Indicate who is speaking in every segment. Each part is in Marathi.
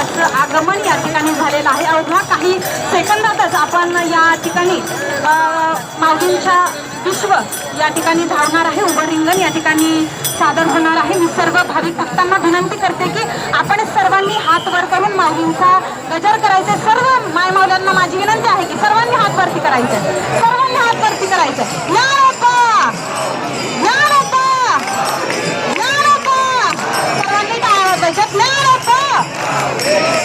Speaker 1: देवाचं आगमन या ठिकाणी झालेलं आहे। अवघ्या काही सेकंदातच आपण या ठिकाणी माऊलींच्या विश्व या ठिकाणी धावणार आहे। उभं रिंगण या ठिकाणी सादर होणार आहे। मी सर्व भाविक भक्तांना विनंती करते की आपण सर्वांनी हात वर करून माऊलींचा गजर करायचे। सर्व माय माऊल्यांना माझी विनंती आहे की सर्वांनी हात वरती करायचे, सर्वांनी हात वरती करायचे। ज्ञानोबा ज्ञानोबा ज्ञानोबा, सर्वांनी काय वाजायचं? ज्ञानोबा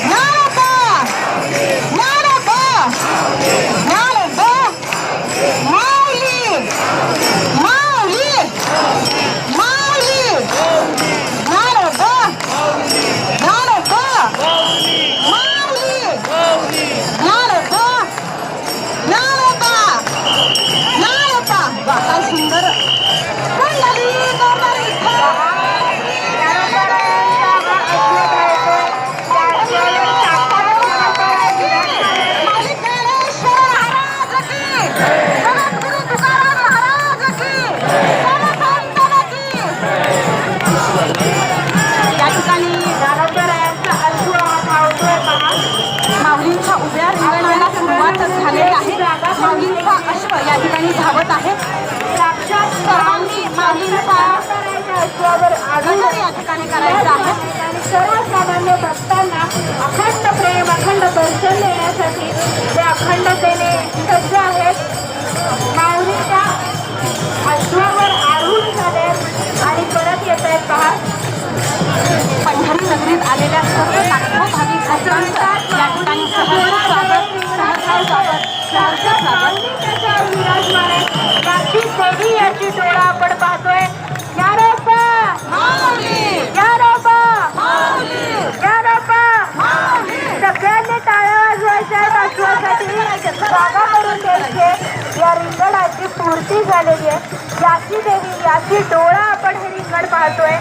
Speaker 1: ज्ञानोबा ज्ञानोबा ज्ञानोबा, माऊली माऊली माऊली, ज्ञानोबा ज्ञानोबा माऊली, ज्ञानोबा ज्ञानोबा ज्ञानोबा। वा, काय सुंदर कुंडली माऊलींच्या उभ्या रिंगणाला सुरुवात झालेली आहे। माऊलींचा अश्व या ठिकाणी धावत आहे। साक्षात सर्वांनी माऊलींचा गजर या ठिकाणी करायचा आहे।
Speaker 2: सर्वसामान्य भक्तांना अखंड प्रेम, अखंड दर्शन देण्यासाठी ते अखंडतेने सज्ज आहेत। माऊलीच्या अश्वावर आरूढ झाले आणि परत येत आहेत। पहा,
Speaker 1: पंढरी नगरीत आलेल्या सर्व लाखो भाविक भक्तांचं या ठिकाणी सहर्ष स्वागत, सहर्ष स्वागत, सहर्ष स्वागत।
Speaker 2: विराजमान आहे याची देवी, याची डोळा आपण पाहतोय। ज्ञानोबा
Speaker 1: माऊली
Speaker 2: ज्ञानोबा
Speaker 1: माऊली
Speaker 2: ज्ञानोबा,
Speaker 1: माऊली,
Speaker 2: सगळ्यांनी टाळ्या वाजवायच्या अश्वासाठी, जागा करून द्यायचे। या रिंगणाची पूर्ती झालेली आहे। याची देवी, याची डोळा आपण हे रिंगण पाहतोय।